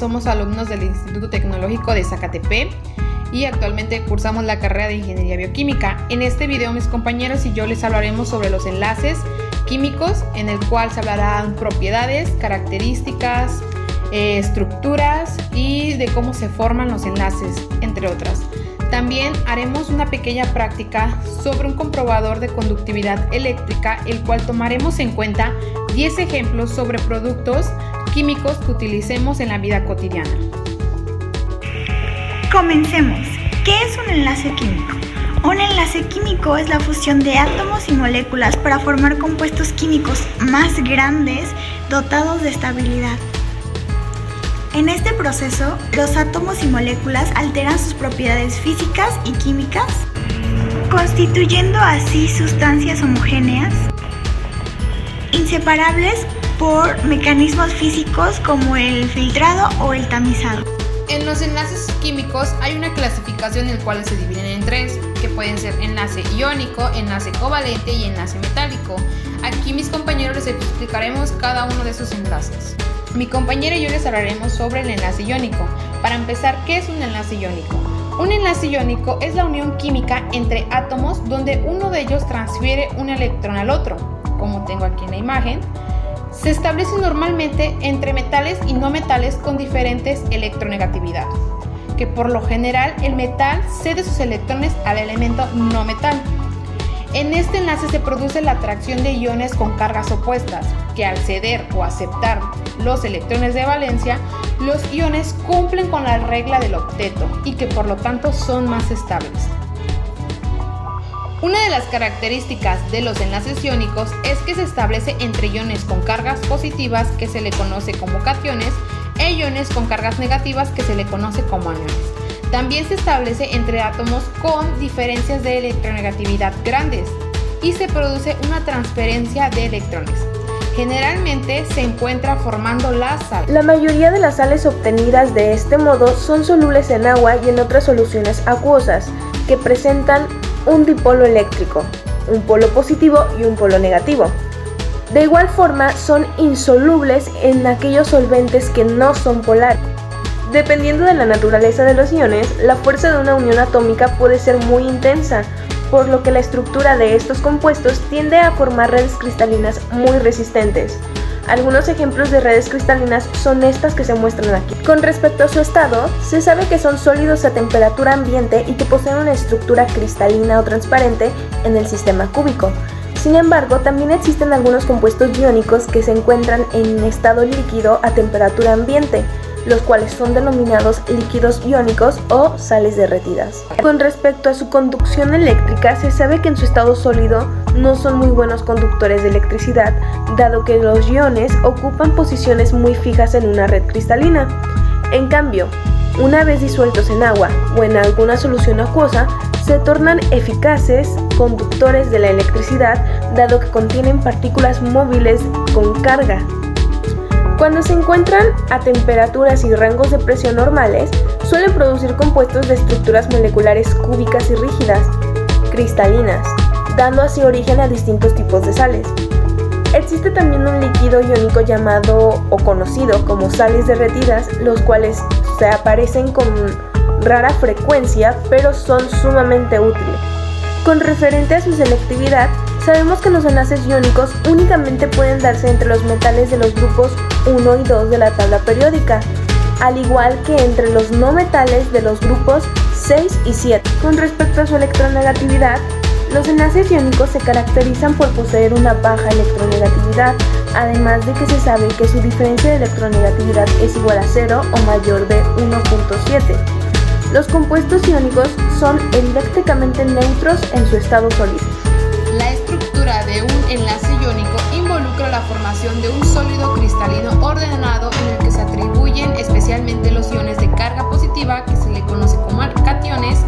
somos alumnos del Instituto Tecnológico de Zacatepec y actualmente cursamos la carrera de Ingeniería Bioquímica. En este video mis compañeros y yo les hablaremos sobre los enlaces químicos, en el cual se hablarán propiedades, características, estructuras y de cómo se forman los enlaces, entre otras. También haremos una pequeña práctica sobre un comprobador de conductividad eléctrica, el cual tomaremos en cuenta 10 ejemplos sobre productos químicos que utilicemos en la vida cotidiana. Comencemos. ¿Qué es un enlace químico? Un enlace químico es la fusión de átomos y moléculas para formar compuestos químicos más grandes dotados de estabilidad. En este proceso, los átomos y moléculas alteran sus propiedades físicas y químicas, constituyendo así sustancias homogéneas, inseparables por mecanismos físicos como el filtrado o el tamizado. En los enlaces químicos hay una clasificación en la cual se dividen en tres, que pueden ser enlace iónico, enlace covalente y enlace metálico. Aquí mis compañeros les explicaremos cada uno de esos enlaces. Mi compañera y yo les hablaremos sobre el enlace iónico. Para empezar, ¿qué es un enlace iónico? Un enlace iónico es la unión química entre átomos donde uno de ellos transfiere un electrón al otro, como tengo aquí en la imagen. Se establece normalmente entre metales y no metales con diferentes electronegatividad, que por lo general el metal cede sus electrones al elemento no metal. En este enlace se produce la atracción de iones con cargas opuestas, que al ceder o aceptar los electrones de valencia, los iones cumplen con la regla del octeto y que por lo tanto son más estables. Una de las características de los enlaces iónicos es que se establece entre iones con cargas positivas, que se le conoce como cationes, e iones con cargas negativas, que se le conoce como aniones. También se establece entre átomos con diferencias de electronegatividad grandes y se produce una transferencia de electrones. Generalmente se encuentra formando la sal. La mayoría de las sales obtenidas de este modo son solubles en agua y en otras soluciones acuosas que presentan un dipolo eléctrico, un polo positivo y un polo negativo. De igual forma, son insolubles en aquellos solventes que no son polares. Dependiendo de la naturaleza de los iones, la fuerza de una unión atómica puede ser muy intensa, por lo que la estructura de estos compuestos tiende a formar redes cristalinas muy resistentes. Algunos ejemplos de redes cristalinas son estas que se muestran aquí. Con respecto a su estado, se sabe que son sólidos a temperatura ambiente y que poseen una estructura cristalina o transparente en el sistema cúbico. Sin embargo, también existen algunos compuestos iónicos que se encuentran en estado líquido a temperatura ambiente, los cuales son denominados líquidos iónicos o sales derretidas. Con respecto a su conducción eléctrica, se sabe que en su estado sólido no son muy buenos conductores de electricidad, dado que los iones ocupan posiciones muy fijas en una red cristalina. En cambio, una vez disueltos en agua o en alguna solución acuosa, se tornan eficaces conductores de la electricidad, dado que contienen partículas móviles con carga. Cuando se encuentran a temperaturas y rangos de presión normales, suelen producir compuestos de estructuras moleculares cúbicas y rígidas, cristalinas, dando así origen a distintos tipos de sales. Existe también un líquido iónico llamado o conocido como sales derretidas, los cuales se aparecen con rara frecuencia, pero son sumamente útiles. Con referente a su selectividad, sabemos que los enlaces iónicos únicamente pueden darse entre los metales de los grupos 1 y 2 de la tabla periódica, al igual que entre los no metales de los grupos 6 y 7. Con respecto a su electronegatividad, los enlaces iónicos se caracterizan por poseer una baja electronegatividad, además de que se sabe que su diferencia de electronegatividad es igual a 0 o mayor de 1.7. Los compuestos iónicos son eléctricamente neutros en su estado sólido. La estructura de un enlace iónico involucra la formación de un sólido cristalino ordenado en el que se atribuyen especialmente los iones de carga positiva, que se le conoce como cationes,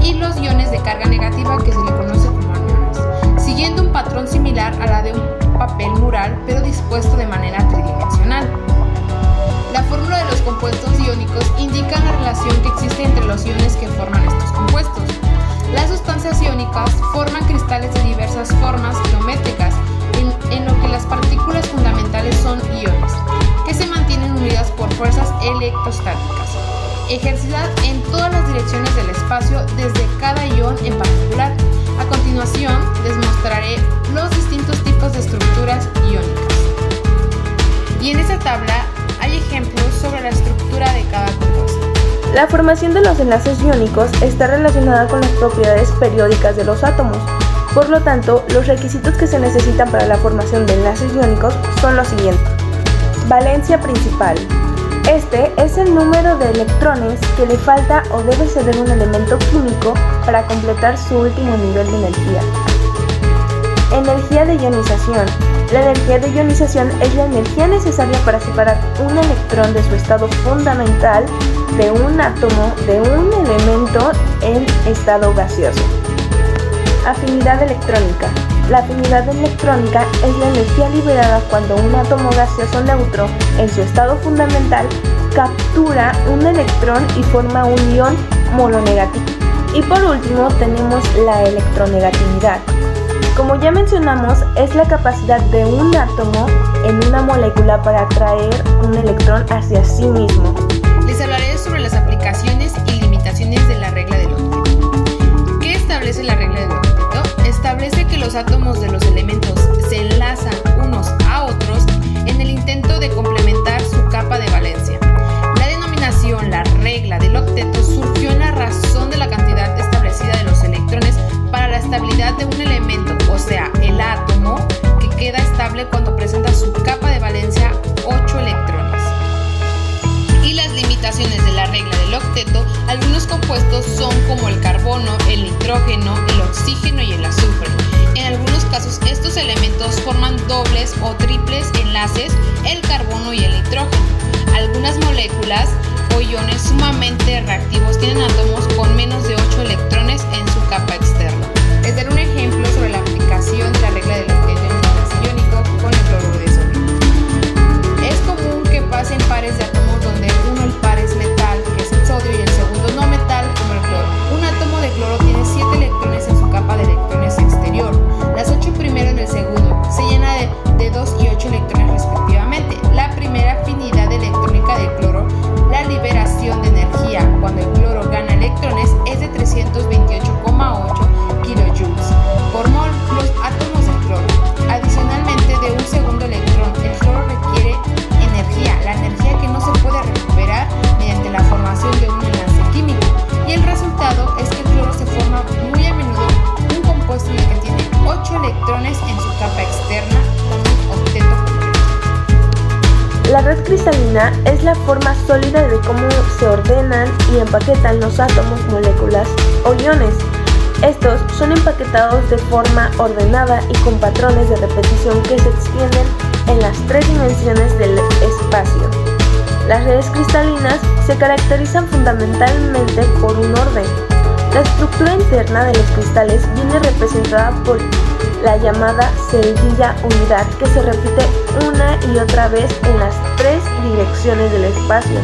y los iones de carga negativa, que se le conoce como aniones, siguiendo un patrón similar a la de un papel mural, pero dispuesto de manera tridimensional. La fórmula de los compuestos iónicos indica la relación que existe entre los iones que forman estos compuestos. Las sustancias iónicas forman cristales de diversas formas geométricas, en lo que las partículas fundamentales son iones, que se mantienen unidas por fuerzas electrostáticas. velocidad en todas las direcciones del espacio desde cada ion en particular. A continuación, les mostraré los distintos tipos de estructuras iónicas. Y en esta tabla hay ejemplos sobre la estructura de cada compuesto. La formación de los enlaces iónicos está relacionada con las propiedades periódicas de los átomos. Por lo tanto, los requisitos que se necesitan para la formación de enlaces iónicos son los siguientes. Valencia principal. Este es el número de electrones que le falta o debe ceder un elemento químico para completar su último nivel de energía. Energía de ionización. La energía de ionización es la energía necesaria para separar un electrón de su estado fundamental de un átomo de un elemento en estado gaseoso. Afinidad electrónica. La afinidad electrónica es la energía liberada cuando un átomo gaseoso neutro en su estado fundamental captura un electrón y forma un ion mononegativo. Y por último tenemos la electronegatividad. Como ya mencionamos, es la capacidad de un átomo en una molécula para atraer un electrón hacia sí mismo. Les hablaré sobre las aplicaciones y limitaciones de la regla del octeto. ¿Qué establece la regla del octeto? Establece que los átomos de los elementos se enlazan unos a otros en el intento de complementar su capa de valencia. La denominación, la regla del octeto, surgió en la razón de la cantidad establecida de los electrones para la estabilidad de un elemento, o sea, el átomo, que queda estable cuando presenta su capa de valencia 8 electrones. Y las limitaciones de la regla del octeto, algunos compuestos son como el carbono, el nitrógeno, el oxígeno y el azufre. En algunos casos estos elementos forman dobles o triples enlaces, el carbono y el nitrógeno. Algunas moléculas o iones sumamente reactivos tienen átomos con menos de 8 electrones en su capa externa. Les daré un ejemplo sobre la aplicación de la regla del octeto en un enlace iónico con el cloruro de sodio. Es común que pasen pares de átomos donde uno el par es metal, que es el sodio, y el segundo no metal, como el cloro. Un átomo de cloro tiene 7 electrones en su capa de electrones exterior. Las 8 primero en el segundo se llena de 2 y 8 electrones respectivamente. La primera afinidad electrónica del cloro, la liberación de energía cuando el cloro gana electrones, es de 328,8 kilojoules por mol los átomos del cloro. Adicionalmente, de un segundo electrón, el cloro requiere energía, la energía que no se puede recuperar mediante la formación de un enlace químico, y el resultado es que el cloro se forma muy a menudo un compuesto en el que tiene 8 electrones en su capa externa con un octeto completo. La red cristalina es la forma sólida de cómo se ordenan y empaquetan los átomos, moléculas o iones. Estos son empaquetados de forma ordenada y con patrones de repetición que se extienden en las 3 dimensiones del espacio. Las redes cristalinas se caracterizan fundamentalmente por un orden. La estructura interna de los cristales viene representada por la llamada celdilla unidad, que se repite una y otra vez en las 3 direcciones del espacio.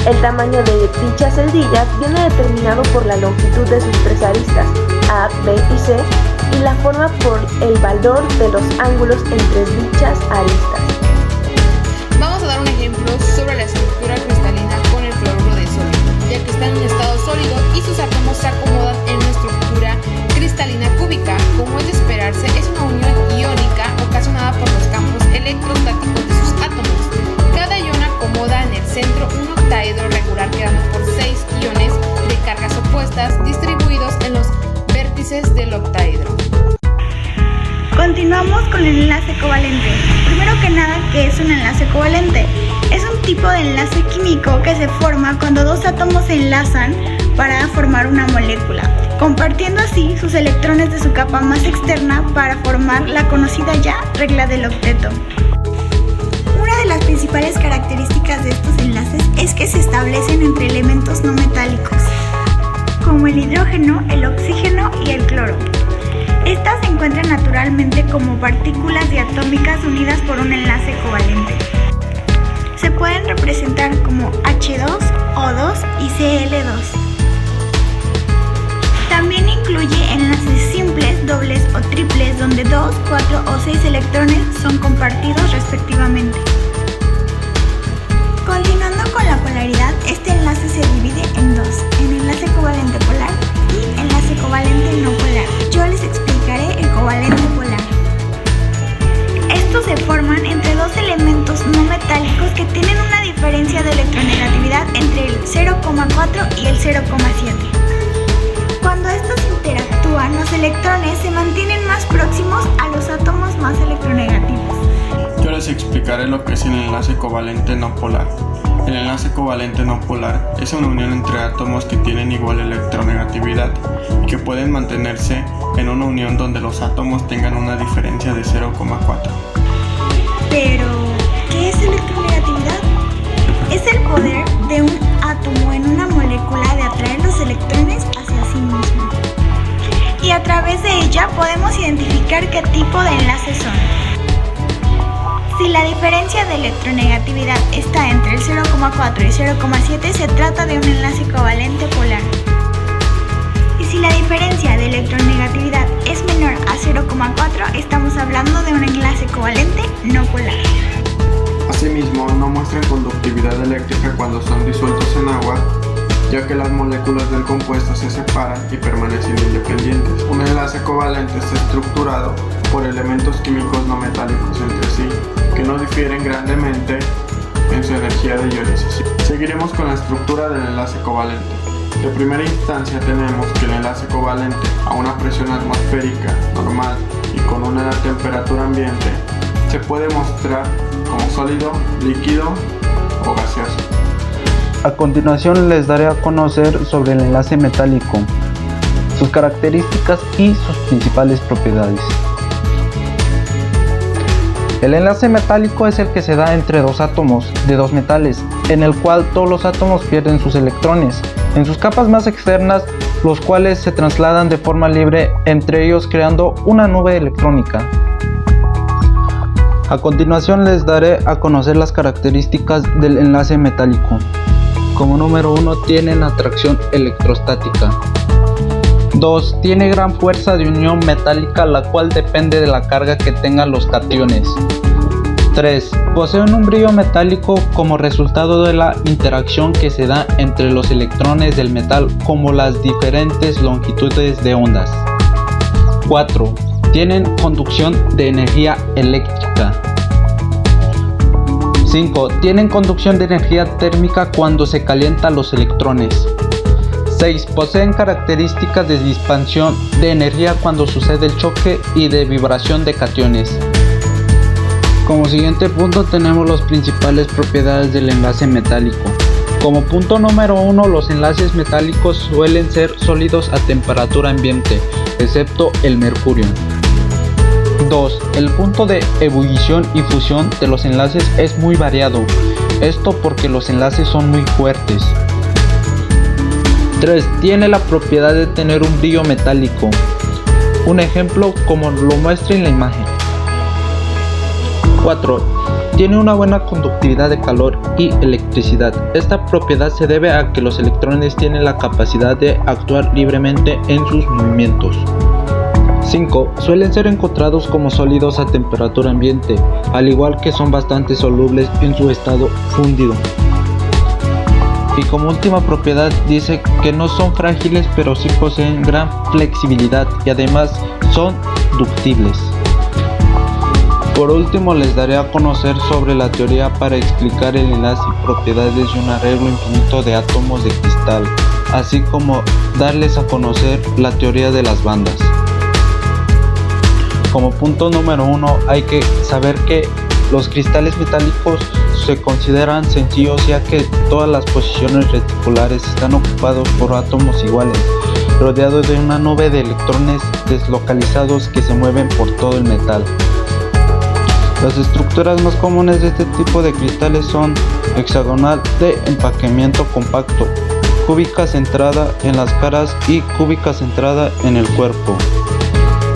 El tamaño de dicha celdilla viene determinado por la longitud de sus 3 aristas, A, B y C, y la forma por el valor de los ángulos entre dichas aristas. Vamos a dar un ejemplo sobre la estructura cristalina con el cloruro de sodio, ya que está en un estado sólido y sus átomos se acomodan en una estructura cristalina cúbica. Como es de esperarse, es una unión iónica ocasionada por los campos electrostáticos de sus átomos. Cada ion acomoda en el centro un octaedro regular, quedando por 6 iones de cargas opuestas distribuidos en los vértices del octaedro. Continuamos con el enlace covalente. Primero que nada, ¿qué es un enlace covalente? Es un tipo de enlace químico que se forma cuando 2 átomos se enlazan para formar una molécula, compartiendo así sus electrones de su capa más externa para formar la conocida ya regla del octeto. Una de las principales características de estos enlaces es que se establecen entre elementos no metálicos, como el hidrógeno, el oxígeno y el cloro. Estas se encuentran naturalmente como partículas diatómicas unidas por un enlace covalente. Se pueden representar como H2, O2 y Cl2. También incluye enlaces simples, dobles o triples, donde 2, 4 o 6 electrones son compartidos respectivamente. Continuando con la polaridad, este enlace se divide en 0,4 y el 0,7. Cuando estos interactúan, los electrones se mantienen más próximos a los átomos más electronegativos. Yo les explicaré lo que es el enlace covalente no polar. El enlace covalente no polar es una unión entre átomos que tienen igual electronegatividad y que pueden mantenerse en una unión donde los átomos tengan una diferencia de 0,4. Pero, ¿qué es electronegatividad? Es el poder de un átomo en una molécula de atraer los electrones hacia sí mismo. Y a través de ella podemos identificar qué tipo de enlaces son. Si la diferencia de electronegatividad está entre el 0,4 y 0,7, se trata de un enlace covalente polar. Y si la diferencia de electronegatividad es menor a 0,4, estamos hablando de un enlace covalente no polar. Asimismo, no muestran conductividad eléctrica cuando son disueltos en agua, ya que las moléculas del compuesto se separan y permanecen independientes. Un enlace covalente está estructurado por elementos químicos no metálicos entre sí, que no difieren grandemente en su energía de ionización. Seguiremos con la estructura del enlace covalente. De primera instancia tenemos que el enlace covalente a una presión atmosférica normal y con una temperatura ambiente se puede mostrar como sólido, líquido o gaseoso. A continuación les daré a conocer sobre el enlace metálico, sus características y sus principales propiedades. El enlace metálico es el que se da entre dos átomos de dos metales, en el cual todos los átomos pierden sus electrones en sus capas más externas, los cuales se trasladan de forma libre entre ellos creando una nube electrónica. A continuación les daré a conocer las características del enlace metálico. Como número 1, tienen atracción electrostática. 2. Tiene gran fuerza de unión metálica, la cual depende de la carga que tengan los cationes. 3. Poseen un brillo metálico como resultado de la interacción que se da entre los electrones del metal como las diferentes longitudes de ondas. 4. Tienen conducción de energía eléctrica. 5. Tienen conducción de energía térmica cuando se calientan los electrones. 6. Poseen características de dispersión de energía cuando sucede el choque y de vibración de cationes. Como siguiente punto tenemos las principales propiedades del enlace metálico. Como punto número 1, los enlaces metálicos suelen ser sólidos a temperatura ambiente, excepto el mercurio. 2. El punto de ebullición y fusión de los enlaces es muy variado, esto porque los enlaces son muy fuertes. 3. Tiene la propiedad de tener un brillo metálico, un ejemplo como lo muestra en la imagen. 4. Tiene una buena conductividad de calor y electricidad. Esta propiedad se debe a que los electrones tienen la capacidad de actuar libremente en sus movimientos. 5. Suelen ser encontrados como sólidos a temperatura ambiente, al igual que son bastante solubles en su estado fundido. Y como última propiedad dice que no son frágiles, pero sí poseen gran flexibilidad y además son ductibles. Por último les daré a conocer sobre la teoría para explicar el enlace y propiedades de un arreglo infinito de átomos de cristal, así como darles a conocer la teoría de las bandas. Como punto número 1 hay que saber que los cristales metálicos se consideran sencillos ya que todas las posiciones reticulares están ocupados por átomos iguales, rodeados de una nube de electrones deslocalizados que se mueven por todo el metal. Las estructuras más comunes de este tipo de cristales son hexagonal de empaquetamiento compacto, cúbica centrada en las caras y cúbica centrada en el cuerpo.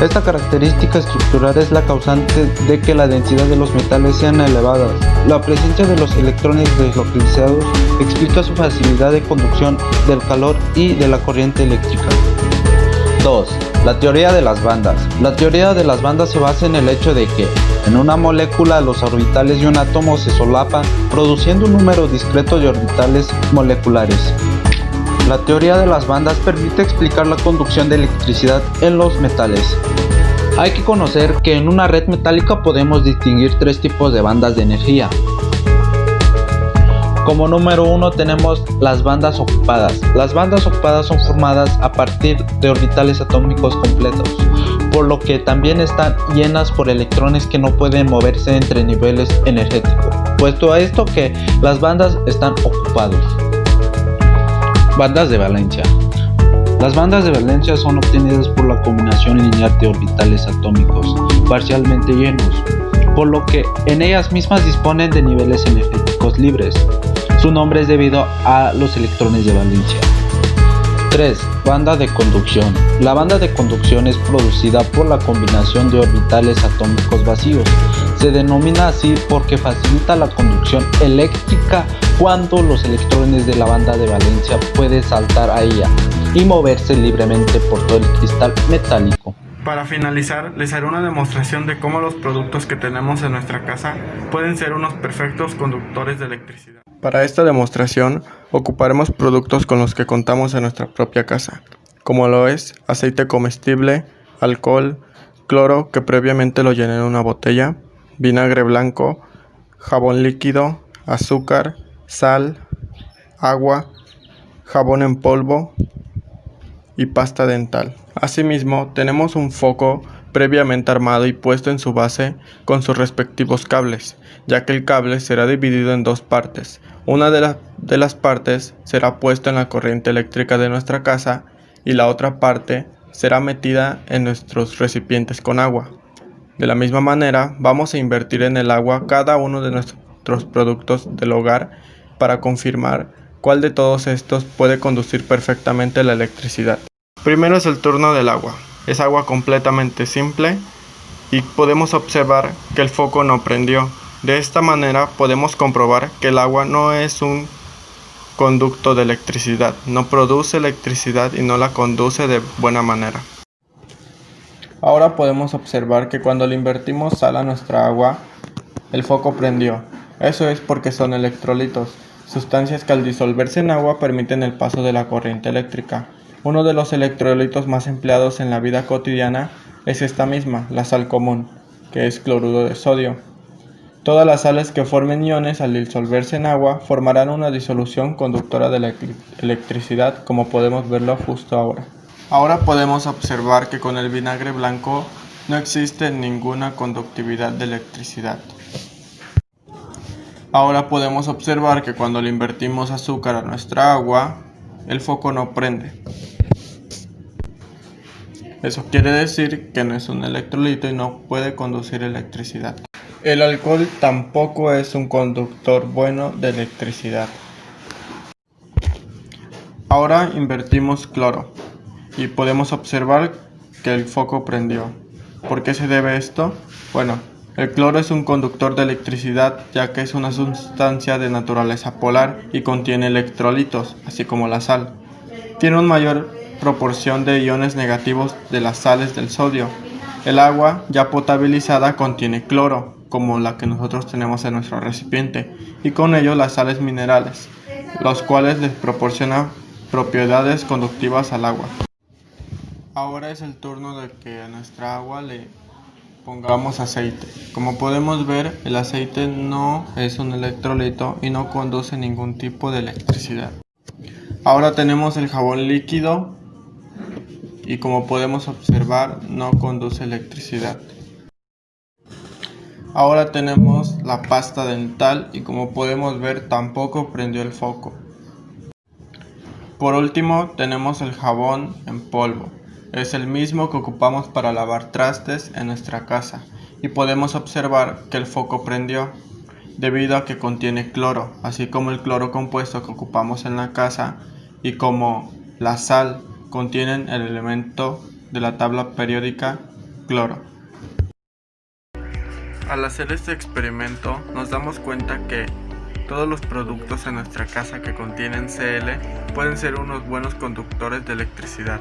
Esta característica estructural es la causante de que la densidad de los metales sean elevadas. La presencia de los electrones deslocalizados explica su facilidad de conducción del calor y de la corriente eléctrica. 2. La teoría de las bandas. La teoría de las bandas se basa en el hecho de que en una molécula los orbitales de un átomo se solapan, produciendo un número discreto de orbitales moleculares. La teoría de las bandas permite explicar la conducción de electricidad en los metales. Hay que conocer que en una red metálica podemos distinguir tres tipos de bandas de energía. Como número 1 tenemos las bandas ocupadas. Las bandas ocupadas son formadas a partir de orbitales atómicos completos, por lo que también están llenas por electrones que no pueden moverse entre niveles energéticos, puesto a esto que las bandas están ocupadas. Bandas de valencia. Las bandas de valencia son obtenidas por la combinación lineal de orbitales atómicos parcialmente llenos, por lo que en ellas mismas disponen de niveles energéticos libres. Su nombre es debido a los electrones de valencia. 3. Banda de conducción. La banda de conducción es producida por la combinación de orbitales atómicos vacíos. Se denomina así porque facilita la conducción eléctrica cuando los electrones de la banda de valencia pueden saltar a ella y moverse libremente por todo el cristal metálico. Para finalizar, les haré una demostración de cómo los productos que tenemos en nuestra casa pueden ser unos perfectos conductores de electricidad. Para esta demostración, ocuparemos productos con los que contamos en nuestra propia casa, como lo es aceite comestible, alcohol, cloro que previamente lo llené en una botella, vinagre blanco, jabón líquido, azúcar, sal, agua, jabón en polvo y pasta dental. Asimismo, tenemos un foco previamente armado y puesto en su base con sus respectivos cables, ya que el cable será dividido en dos partes. Una de las partes será puesta en la corriente eléctrica de nuestra casa y la otra parte será metida en nuestros recipientes con agua. De la misma manera, vamos a invertir en el agua cada uno de nuestros productos del hogar para confirmar cuál de todos estos puede conducir perfectamente la electricidad. Primero es el turno del agua. Es agua completamente simple y podemos observar que el foco no prendió. De esta manera podemos comprobar que el agua no es un conducto de electricidad, no produce electricidad y no la conduce de buena manera. Ahora podemos observar que cuando le invertimos sal a nuestra agua, el foco prendió. Eso es porque son electrolitos, sustancias que al disolverse en agua permiten el paso de la corriente eléctrica. Uno de los electrolitos más empleados en la vida cotidiana es esta misma, la sal común, que es cloruro de sodio. Todas las sales que formen iones al disolverse en agua formarán una disolución conductora de la electricidad, como podemos verlo justo ahora. Ahora podemos observar que con el vinagre blanco no existe ninguna conductividad de electricidad. Ahora podemos observar que cuando le invertimos azúcar a nuestra agua, el foco no prende. Eso quiere decir que no es un electrolito y no puede conducir electricidad. El alcohol tampoco es un conductor bueno de electricidad. Ahora invertimos cloro y podemos observar que el foco prendió. ¿Por qué se debe esto? Bueno, el cloro es un conductor de electricidad ya que es una sustancia de naturaleza polar y contiene electrolitos, así como la sal. Tiene una mayor proporción de iones negativos de las sales del sodio. El agua ya potabilizada contiene cloro, como la que nosotros tenemos en nuestro recipiente, y con ello las sales minerales, los cuales les proporcionan propiedades conductivas al agua. Ahora es el turno de que a nuestra agua le pongamos aceite. Como podemos ver, el aceite no es un electrolito y no conduce ningún tipo de electricidad. Ahora tenemos el jabón líquido y como podemos observar no conduce electricidad. Ahora tenemos la pasta dental y como podemos ver tampoco prendió el foco. Por último tenemos el jabón en polvo. Es el mismo que ocupamos para lavar trastes en nuestra casa y podemos observar que el foco prendió debido a que contiene cloro, así como el cloro compuesto que ocupamos en la casa y como la sal contienen el elemento de la tabla periódica cloro. Al hacer este experimento nos damos cuenta que todos los productos en nuestra casa que contienen Cl pueden ser unos buenos conductores de electricidad.